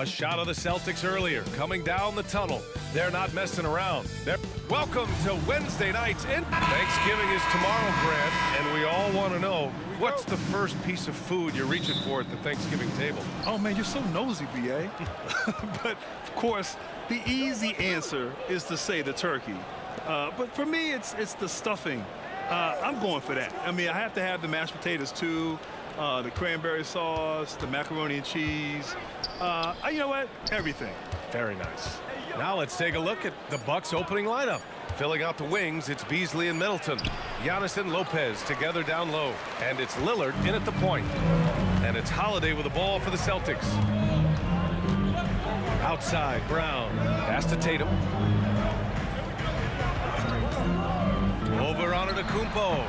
A shot of the Celtics earlier, coming down the tunnel. They're not messing around. Welcome to Wednesday nights. Thanksgiving is tomorrow, Grant, and we all want to know, what's the first piece of food you're reaching for at the Thanksgiving table? Oh, man, you're so nosy, B.A. But, of course, the easy answer is to say the turkey. But for me, it's the stuffing. I'm going for that. I mean, I have to have the mashed potatoes, too, the cranberry sauce, the macaroni and cheese. You know what? Everything. Very nice. Now let's take a look at the Bucks' opening lineup. Filling out the wings, it's Beasley and Middleton. Giannis and Lopez together down low. And it's Lillard in at the point. And it's Holiday with the ball for the Celtics. Outside, Brown. Pass to Tatum. Over on Antetokounmpo.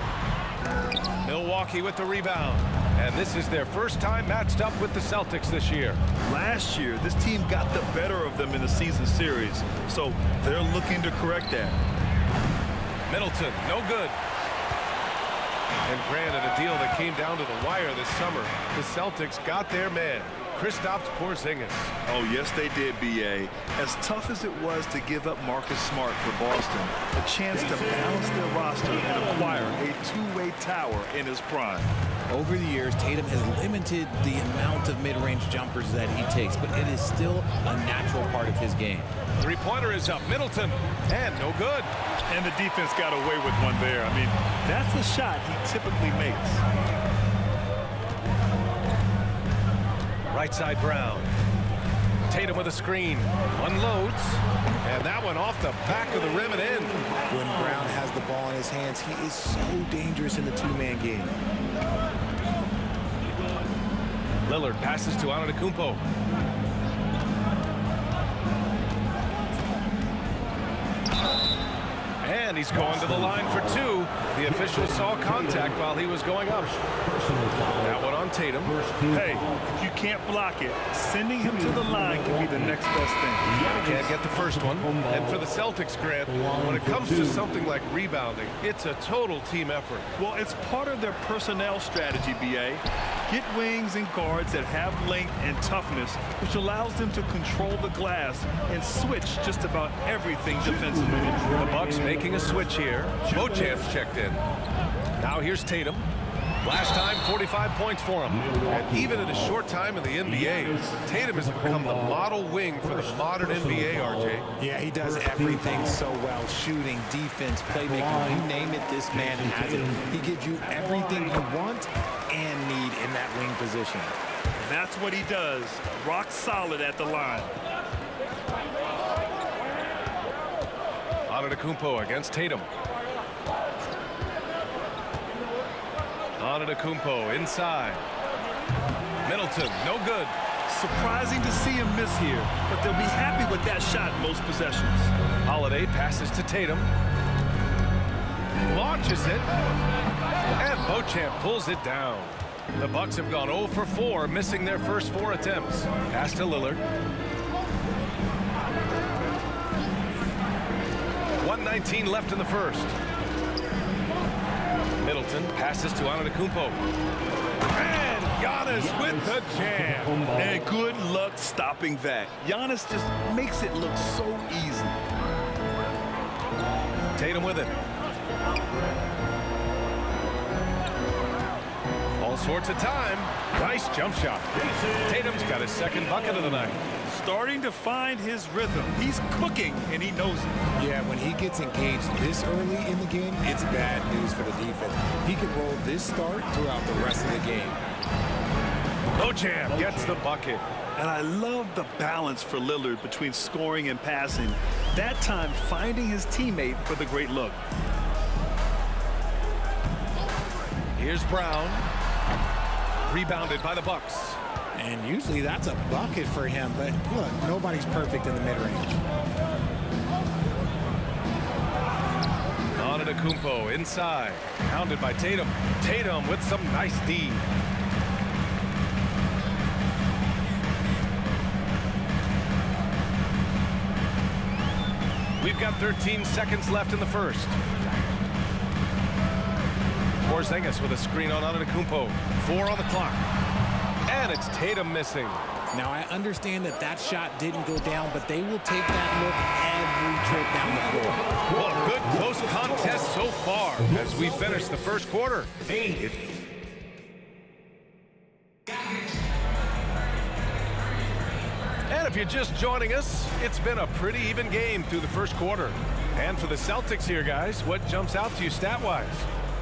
Milwaukee with the rebound. And this is their first time matched up with the Celtics this year. Last year, this team got the better of them in the season series, so they're looking to correct that. Middleton, no good. And granted, a deal that came down to the wire this summer, the Celtics got their man, Kristaps Porzingis. Oh, yes, they did, B.A. As tough as it was to give up Marcus Smart for Boston, a chance to balance their roster and acquire a two-way tower in his prime. Over the years, Tatum has limited the amount of mid-range jumpers that he takes, but it is still a natural part of his game. Three-pointer is up. Middleton, and no good. And the defense got away with one there. I mean, that's a shot he typically makes. Right side, Brown. Tatum with a screen. Unloads. And that one off the back of the rim and in. When Brown has the ball in his hands, he is so dangerous in the two-man game. Lillard passes to Antetokounmpo. And he's going to the line for two. The official saw contact while he was going up. That one on Tatum. Hey, if you can't block it, sending him to the line can be the next best thing. Can't get the first one. And for the Celtics, Grant, when it comes to something like rebounding, it's a total team effort. Well, it's part of their personnel strategy, B.A. Get wings and guards that have length and toughness, which allows them to control the glass and switch just about everything defensively. The Bucks making a switch here. Beauchamp's checked in. Now here's Tatum. Last time, 45 points for him. And even in a short time in the NBA, Tatum has become the model wing for the modern NBA, RJ. Yeah, he does everything so well. Shooting, defense, playmaking, you name it, this man has it. He gives you everything you want and need in that wing position. That's what he does. Rock solid at the line. Antetokounmpo against Tatum. Antetokounmpo inside. Middleton, no good. Surprising to see him miss here, but they'll be happy with that shot most possessions. Holiday passes to Tatum. Launches it. And Beauchamp pulls it down. The Bucks have gone 0 for 4, missing their first 4 attempts. Pass to Lillard. 1:19 left in the first. Middleton passes to Antetokounmpo. And Giannis with the jam. And good luck stopping that. Giannis just makes it look so easy. Tatum with it. All sorts of time. Nice jump shot. Tatum's got his second bucket of the night. Starting to find his rhythm. He's cooking, and he knows it. Yeah, when he gets engaged this early in the game, it's bad news for the defense. He can roll this start throughout the rest of the game. Beauchamp gets the bucket. And I love the balance for Lillard between scoring and passing. That time, finding his teammate for the great look. Here's Brown. Rebounded by the Bucks. And usually that's a bucket for him, but look, nobody's perfect in the mid-range. Antetokounmpo inside. Pounded by Tatum. Tatum with some nice D. We've got 13 seconds left in the first. Porzingis with a screen on Antetokounmpo. 4 on the clock. And it's Tatum missing. Now, I understand that that shot didn't go down, but they will take that look every trip down the floor. Well, a good close contest so far as we finish the first quarter. And if you're just joining us, it's been a pretty even game through the first quarter. And for the Celtics here, guys, what jumps out to you stat-wise?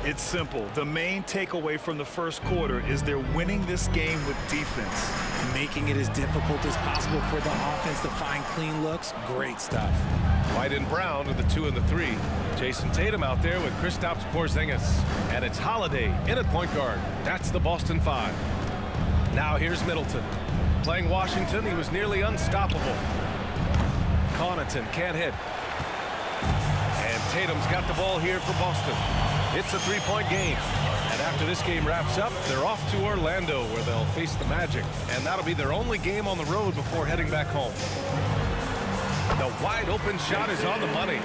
It's simple. The main takeaway from the first quarter is they're winning this game with defense. Making it as difficult as possible for the offense to find clean looks. Great stuff. White and Brown are the 2 and the 3. Jason Tatum out there with Kristaps Porzingis. And it's Holiday in at point guard. That's the Boston 5. Now here's Middleton. Playing Washington, he was nearly unstoppable. Connaughton can't hit. And Tatum's got the ball here for Boston. It's a 3-point game. And after this game wraps up, they're off to Orlando where they'll face the Magic. And that'll be their only game on the road before heading back home. The wide open shot is on the money.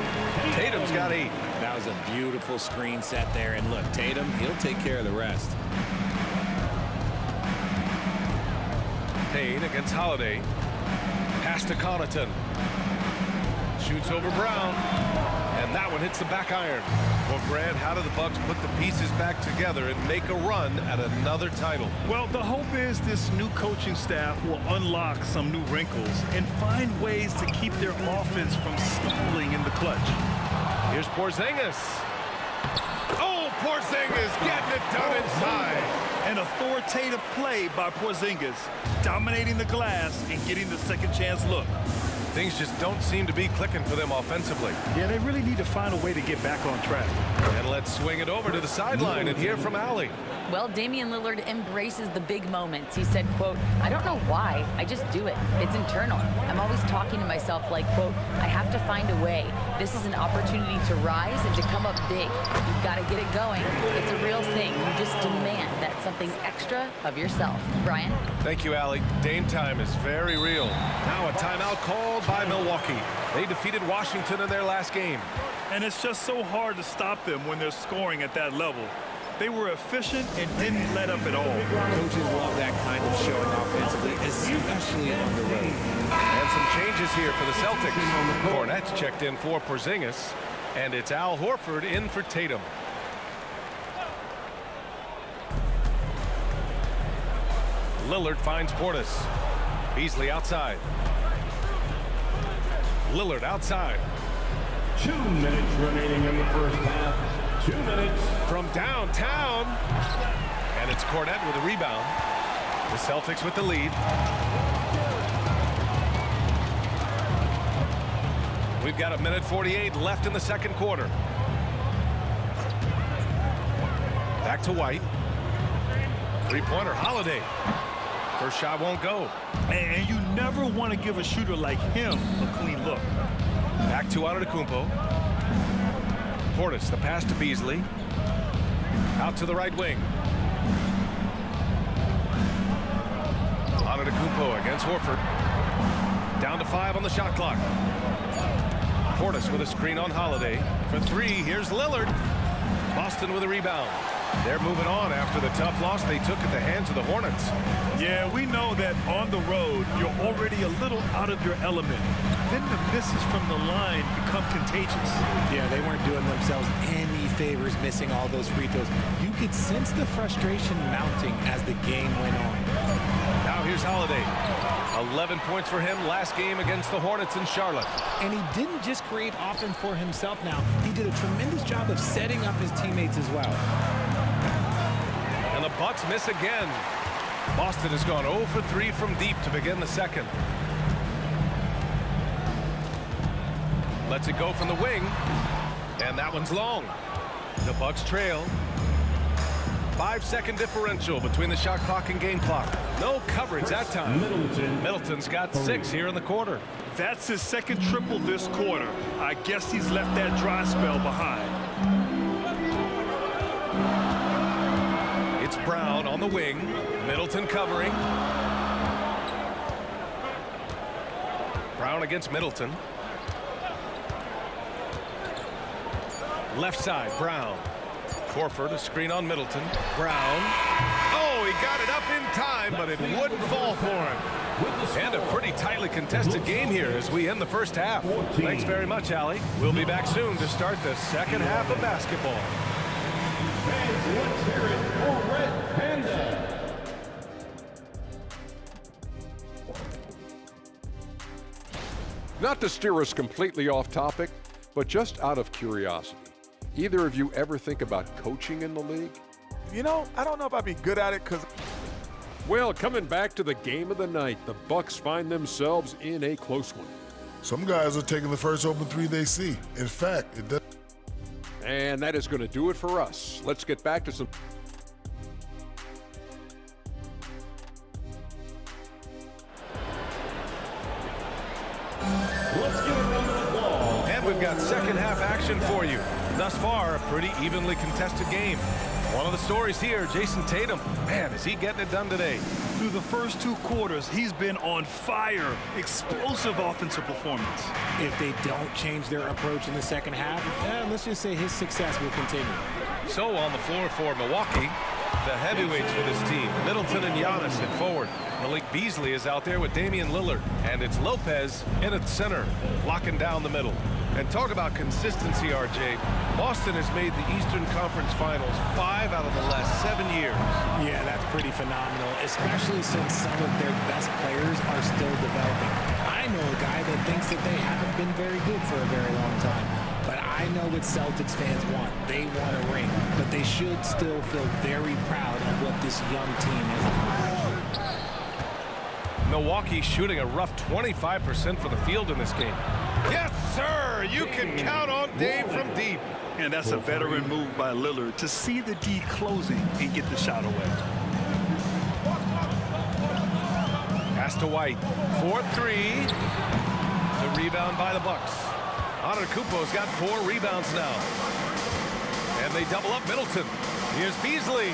Tatum's got 8. That was a beautiful screen set there. And look, Tatum, he'll take care of the rest. Payne against Holiday. Pass to Connaughton. Shoots over Brown. And that one hits the back iron. Well, Grant, how do the Bucks put the pieces back together and make a run at another title? Well, the hope is this new coaching staff will unlock some new wrinkles and find ways to keep their offense from stumbling in the clutch. Here's Porzingis. Oh, Porzingis getting it done inside. An authoritative play by Porzingis, dominating the glass and getting the second chance look. Things just don't seem to be clicking for them offensively. Yeah, they really need to find a way to get back on track. And let's swing it over to the sideline and hear from Allie. Well, Damian Lillard embraces the big moments. He said, quote, "I don't know why, I just do it. It's internal. I'm always talking to myself like, quote, I have to find a way. This is an opportunity to rise and to come up big. You've got to get it going. It's a real thing. You just demand that something extra of yourself." Brian? Thank you, Allie. Dame time is very real. Now a timeout called by Milwaukee. They defeated Washington in their last game. And it's just so hard to stop them when they're scoring at that level. They were efficient and didn't let up at all. Coaches love that kind of showing offensively, especially on the road. And some changes here for the Celtics. Cornette's checked in for Porzingis, and it's Al Horford in for Tatum. Lillard finds Portis. Beasley outside. Lillard outside. 2 minutes remaining in the first half. 2 minutes. From downtown. And it's Cornette with a rebound. The Celtics with the lead. We've got 1:48 left in the second quarter. Back to White. Three-pointer, Holiday. First shot won't go. And you never want to give a shooter like him a clean look. Back to Antetokounmpo. Portis, the pass to Beasley. Out to the right wing. Antetokounmpo against Horford. Down to 5 on the shot clock. Portis with a screen on Holiday. For 3, here's Lillard. Boston with a rebound. They're moving on after the tough loss they took at the hands of the Hornets. Yeah, we know that on the road, you're already a little out of your element. Then the misses from the line become contagious. Yeah, they weren't doing themselves any favors missing all those free throws. You could sense the frustration mounting as the game went on. Now here's Holiday. 11 points for him last game against the Hornets in Charlotte. And he didn't just create offense for himself now. He did a tremendous job of setting up his teammates as well. And the Bucks miss again. Boston has gone 0 for 3 from deep to begin the second. Lets it go from the wing. And that one's long. The Bucks trail. 5-second differential between the shot clock and game clock. No coverage that time. Middleton's got 6 here in the quarter. That's his second triple this quarter. I guess he's left that dry spell behind. It's Brown on the wing. Middleton covering. Brown against Middleton. Left side, Brown. Horford, a screen on Middleton. Brown. Oh, he got it up in time, but it wouldn't fall for him. And a pretty tightly contested game here as we end the first half. Thanks very much, Allie. We'll be back soon to start the second half of basketball. Fans, let's hear it for Red Panda. Not to steer us completely off topic, but just out of curiosity, either of you ever think about coaching in the league? You know, I don't know if I'd be good at it because... Well, coming back to the game of the night, the Bucks find themselves in a close one. Some guys are taking the first open three they see. In fact, it does. And that is going to do it for us. Let's get back to some... Let's get it on the ball. And we've got second half action for you. Thus far, a pretty evenly contested game. One of the stories here, Jason Tatum. Man, is he getting it done today. Through the first 2 quarters, he's been on fire. Explosive offensive performance. If they don't change their approach in the second half, let's just say his success will continue. So on the floor for Milwaukee, the heavyweights for this team, Middleton and Giannis at forward. Malik Beasley is out there with Damian Lillard, and it's Lopez in at center, locking down the middle. And talk about consistency, RJ. Boston has made the Eastern Conference Finals 5 out of the last 7 years. Yeah, that's pretty phenomenal, especially since some of their best players are still developing. I know a guy that thinks that they haven't been very good for a very long time. But I know what Celtics fans want. They want a ring, but they should still feel very proud of what this young team has accomplished. Milwaukee shooting a rough 25% for the field in this game. Yes, sir! You can count on Dave from deep. And that's a veteran move by Lillard to see the D closing and get the shot away. Pass to White. 4-3. The rebound by the Bucks. Antetokounmpo's got 4 rebounds now. And they double up Middleton. Here's Beasley.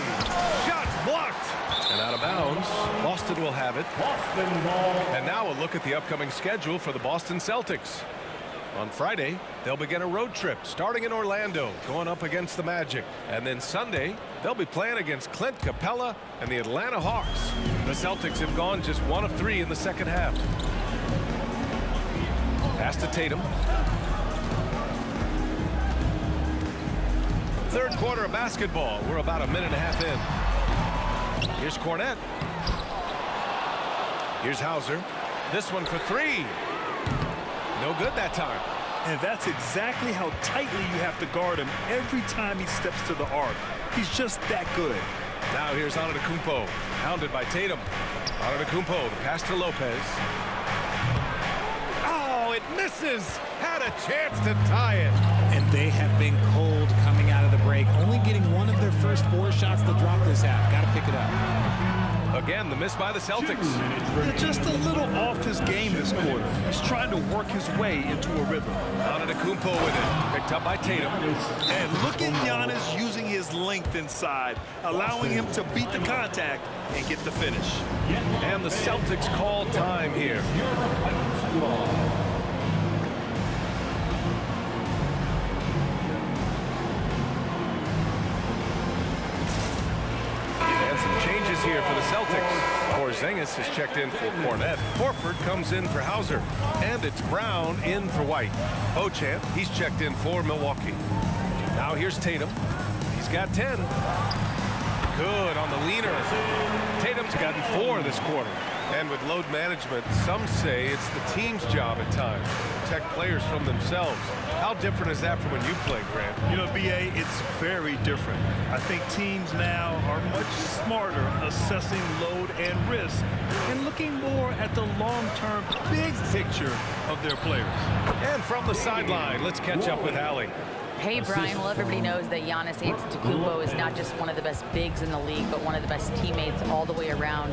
Shots blocked. And out of bounds. Boston will have it. Boston ball. And now a look at the upcoming schedule for the Boston Celtics. On Friday, they'll begin a road trip starting in Orlando, going up against the Magic. And then Sunday, they'll be playing against Clint Capella and the Atlanta Hawks. The Celtics have gone just 1 of 3 in the second half. Pass to Tatum. Third quarter of basketball. We're about a minute and a half in. Here's Cornette. Here's Hauser. This one for 3. No good that time. And that's exactly how tightly you have to guard him every time he steps to the arc. He's just that good. Now here's Antetokounmpo, hounded by Tatum. Antetokounmpo, the pass to Lopez. Oh, it misses. Had a chance to tie it. And they have been cold coming out of the break, only getting one of their first 4 shots to drop this half. Got to pick it up. Again, the miss by the Celtics. They're just a little off his game this quarter. He's trying to work his way into a rhythm. Antetokounmpo with it, picked up by Tatum. And look at Giannis using his length inside, allowing him to beat the contact and get the finish. And the Celtics call time here. Changes here for the Celtics. Porzingis is checked in for Cornette. Horford comes in for Hauser. And it's Brown in for White. Beauchamp, he's checked in for Milwaukee. Now here's Tatum. He's got 10. Good on the leaner. Tatum's gotten 4 this quarter. And with load management, some say it's the team's job at times to protect players from themselves. How different is that from when you played, Grant? You know, B.A., it's very different. I think teams now are much smarter assessing load and risk and looking more at the long-term big picture of their players. And from the sideline, let's catch up with Allie. Hey, Brian. Well, everybody knows that Giannis Antetokounmpo is not just one of the best bigs in the league, but one of the best teammates all the way around.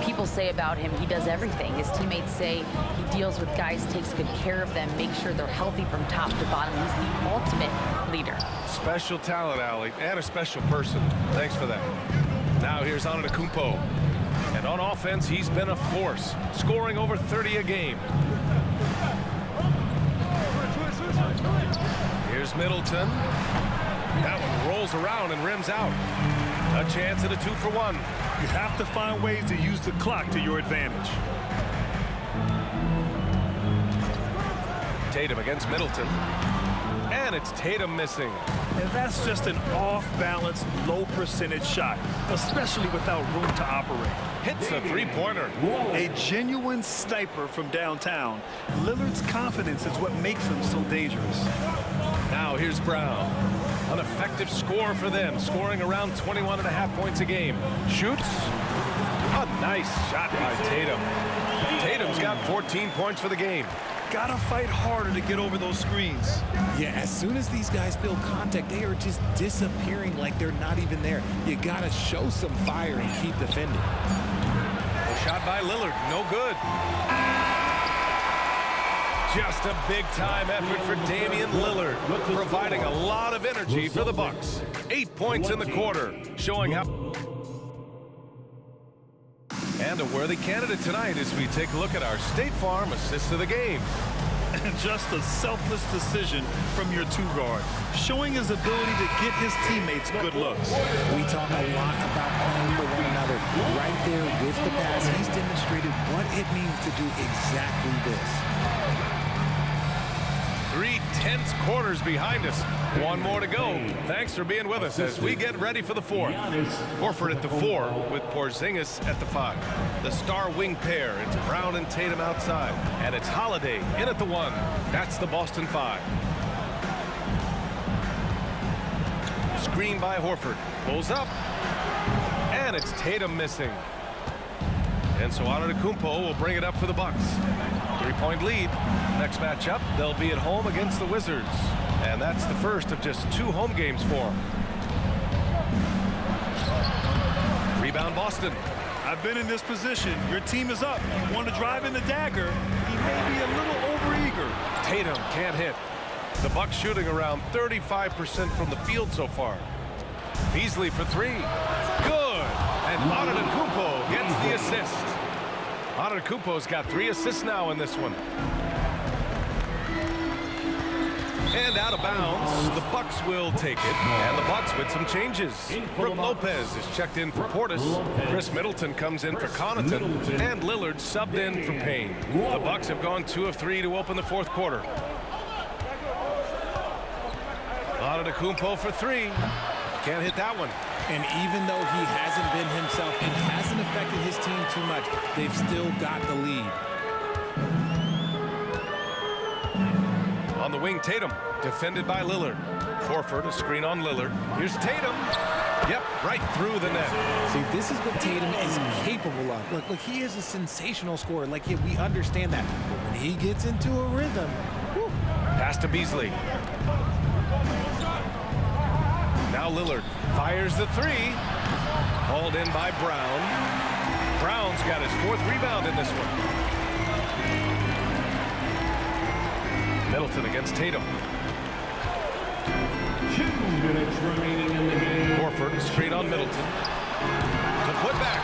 People say about him, he does everything. His teammates say he deals with guys, takes good care of them, makes sure they're healthy from top to bottom. He's the ultimate leader. Special talent, Allie, and a special person. Thanks for that. Now here's Antetokounmpo. And on offense, he's been a force, scoring over 30 a game. Here's Middleton. That one rolls around and rims out. A chance at a 2-for-1. You have to find ways to use the clock to your advantage. Tatum against Middleton. And it's Tatum missing. And that's just an off-balance, low-percentage shot, especially without room to operate. Hits a three-pointer. A genuine sniper from downtown. Lillard's confidence is what makes him so dangerous. Now here's Brown. An effective score for them, scoring around 21.5 points a game. Shoots. A nice shot by Tatum. Tatum's got 14 points for the game. Gotta fight harder to get over those screens. Yeah, as soon as these guys feel contact, they are just disappearing like they're not even there. You gotta show some fire and keep defending. A shot by Lillard, no good. Just a big-time effort for Damian Lillard, providing a lot of energy for the Bucks. 8 points in the quarter, showing how... And a worthy candidate tonight as we take a look at our State Farm assist of the game. And just a selfless decision from your two-guard, showing his ability to get his teammates good looks. We talk a lot about playing for one another. Right there with the pass, he's demonstrated what it means to do exactly this. 3 tense quarters behind us. One more to go. Thanks for being with us as we get ready for the fourth. Horford at the 4 with Porzingis at the 5. The star wing pair. It's Brown and Tatum outside. And it's Holiday in at the 1. That's the Boston 5. Screen by Horford. Pulls up. And it's Tatum missing. And so Antetokounmpo will bring it up for the Bucks. 3-point lead. Next matchup, they'll be at home against the Wizards. And that's the first of just 2 home games for them. Rebound Boston. I've been in this position. Your team is up. You want to drive in the dagger. He may be a little overeager. Tatum can't hit. The Bucks shooting around 35% from the field so far. Beasley for 3. Good. And Antetokounmpo gets the assist. Antetokounmpo's got 3 assists now in this one. And out of bounds, the Bucks will take it. And the Bucks with some changes. Brook Lopez is checked in for Portis. Chris Middleton comes in for Connaughton. And Lillard subbed in for Payne. The Bucks have gone 2 of 3 to open the fourth quarter. Antetokounmpo for 3. Can't hit that one. And even though he hasn't been himself, it hasn't affected his team too much. They've still got the lead. On the wing, Tatum, defended by Lillard. Horford, a screen on Lillard. Here's Tatum. Yep, right through the net. See, this is what Tatum is capable of. Look, he is a sensational scorer. Like, we understand that. But when he gets into a rhythm, whew. Pass to Beasley. Now Lillard fires the 3. Hauled in by Brown. Brown's got his 4th rebound in this one. Middleton against Tatum. 2 minutes remaining in the game. Horford, a screen on Middleton. The putback.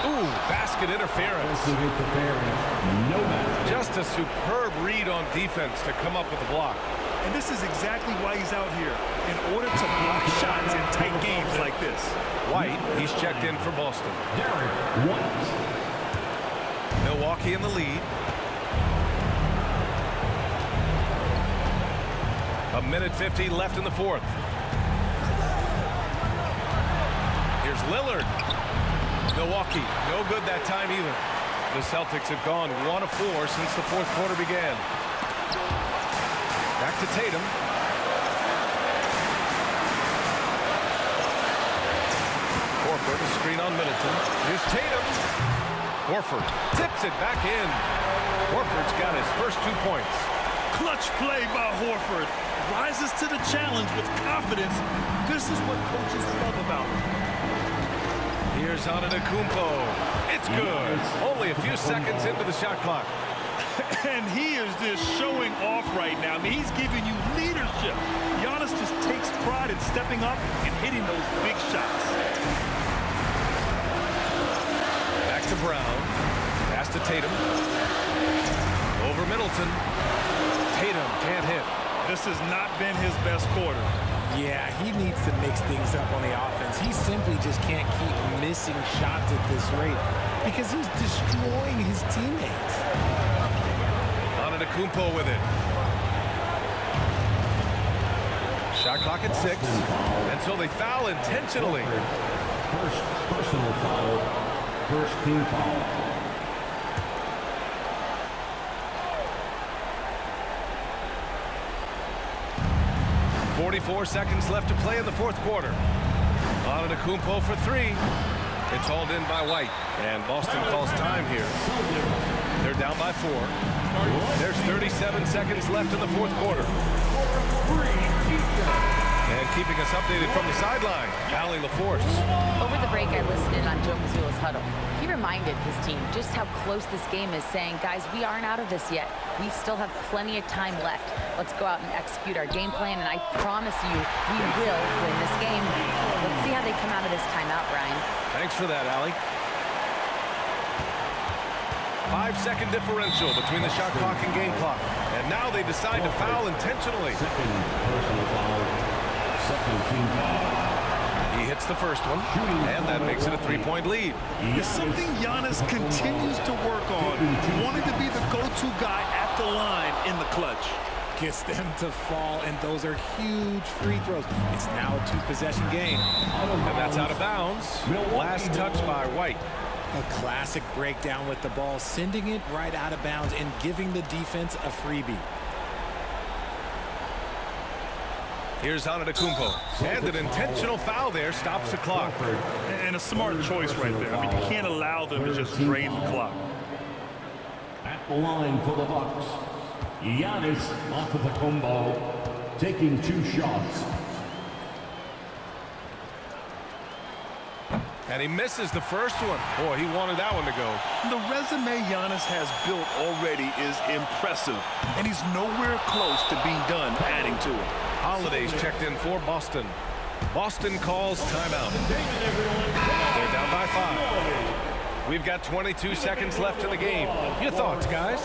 Ooh, basket interference. No matter. Just a superb read on defense to come up with the block. And this is exactly why he's out here, in order to block shots in tight games like this. White, he's checked in for Boston. Derek White. Milwaukee in the lead. A minute 50 left in the fourth. Here's Lillard. Milwaukee, no good that time either. The Celtics have gone 1 of 4 since the fourth quarter began. Back to Tatum. Horford, a screen on Middleton. Here's Tatum. Horford tips it back in. Horford's got his first 2 points. Clutch play by Horford. Rises to the challenge with confidence. This is what coaches love about him. Here's Antetokounmpo. It's good. Only a few seconds into the shot clock. And he is just showing off right now. I mean, he's giving you leadership. Giannis just takes pride in stepping up and hitting those big shots. Back to Brown. Pass to Tatum. Over Middleton. Tatum can't hit. This has not been his best quarter. Yeah, he needs to mix things up on the offense. He simply just can't keep missing shots at this rate because he's destroying his teammates. Antetokounmpo with it. Shot clock at 6. And so they foul intentionally. First personal foul. First team foul. 44 seconds left to play in the fourth quarter. Antetokounmpo for 3. It's hauled in by White. And Boston calls time here. They're down by 4. There's 37 seconds left in the fourth quarter. And keeping us updated from the sideline, Allie LaForce. Over the break, I listened in on Joe Mazzulla's huddle. He reminded his team just how close this game is, saying, guys, we aren't out of this yet. We still have plenty of time left. Let's go out and execute our game plan, and I promise you, we will win this game. Let's see how they come out of this timeout, Brian. Thanks for that, Allie. 5-second differential between the shot clock and game clock. And now they decide to foul intentionally. Second personal foul. Second team foul. He hits the first one, and that makes it a 3-point lead. It's something Giannis continues to work on. Wanted to be the go-to guy at the line in the clutch. Gets them to fall, and those are huge free throws. It's now a 2-possession game. And that's out of bounds. Last touch by White. A classic breakdown with the ball, sending it right out of bounds and giving the defense a freebie. Here's Antetokounmpo. And an intentional foul there stops the clock. And a smart choice right there. I mean, you can't allow them to just drain the clock. At the line for the Bucks, Giannis Antetokounmpo taking 2 shots. And he misses the first one. Boy, he wanted that one to go. The resume Giannis has built already is impressive, and he's nowhere close to being done adding to it. Holiday's checked in for Boston. Boston calls timeout. They're down by 5. We've got 22 seconds left in the game. Your thoughts, guys?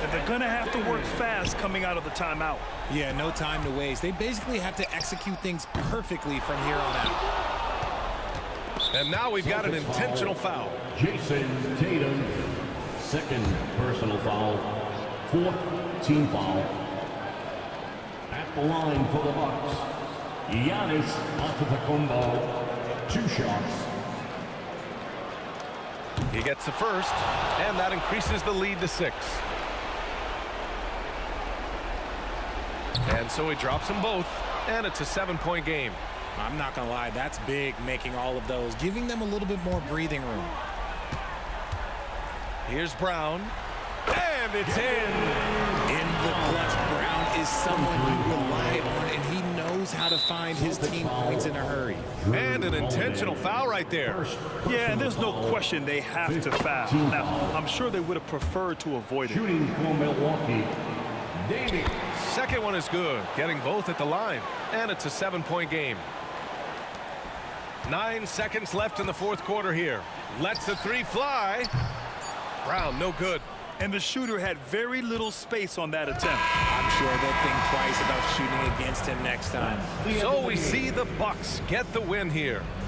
And they're going to have to work fast coming out of the timeout. Yeah, no time to waste. They basically have to execute things perfectly from here on out. And now we've got an intentional foul. Jason Tatum, second personal foul, 4th team foul. At the line for the Bucks, Giannis Antetokounmpo, 2 shots. He gets the first, and that increases the lead to 6. And so he drops them both, and it's a 7-point game. I'm not going to lie, that's big, making all of those, giving them a little bit more breathing room. Here's Brown, and it's in. In the clutch, Brown is someone you rely on, and he knows how to find his team points in a hurry. And an intentional foul right there. Yeah, and there's no question they have to foul. Now, I'm sure they would have preferred to avoid it. Shooting for Milwaukee, Davis. Second one is good, getting both at the line, and it's a 7-point game. 9 seconds left in the fourth quarter here. Lets the 3 fly. Brown, no good. And the shooter had very little space on that attempt. I'm sure they'll think twice about shooting against him next time. So we see the Bucks get the win here.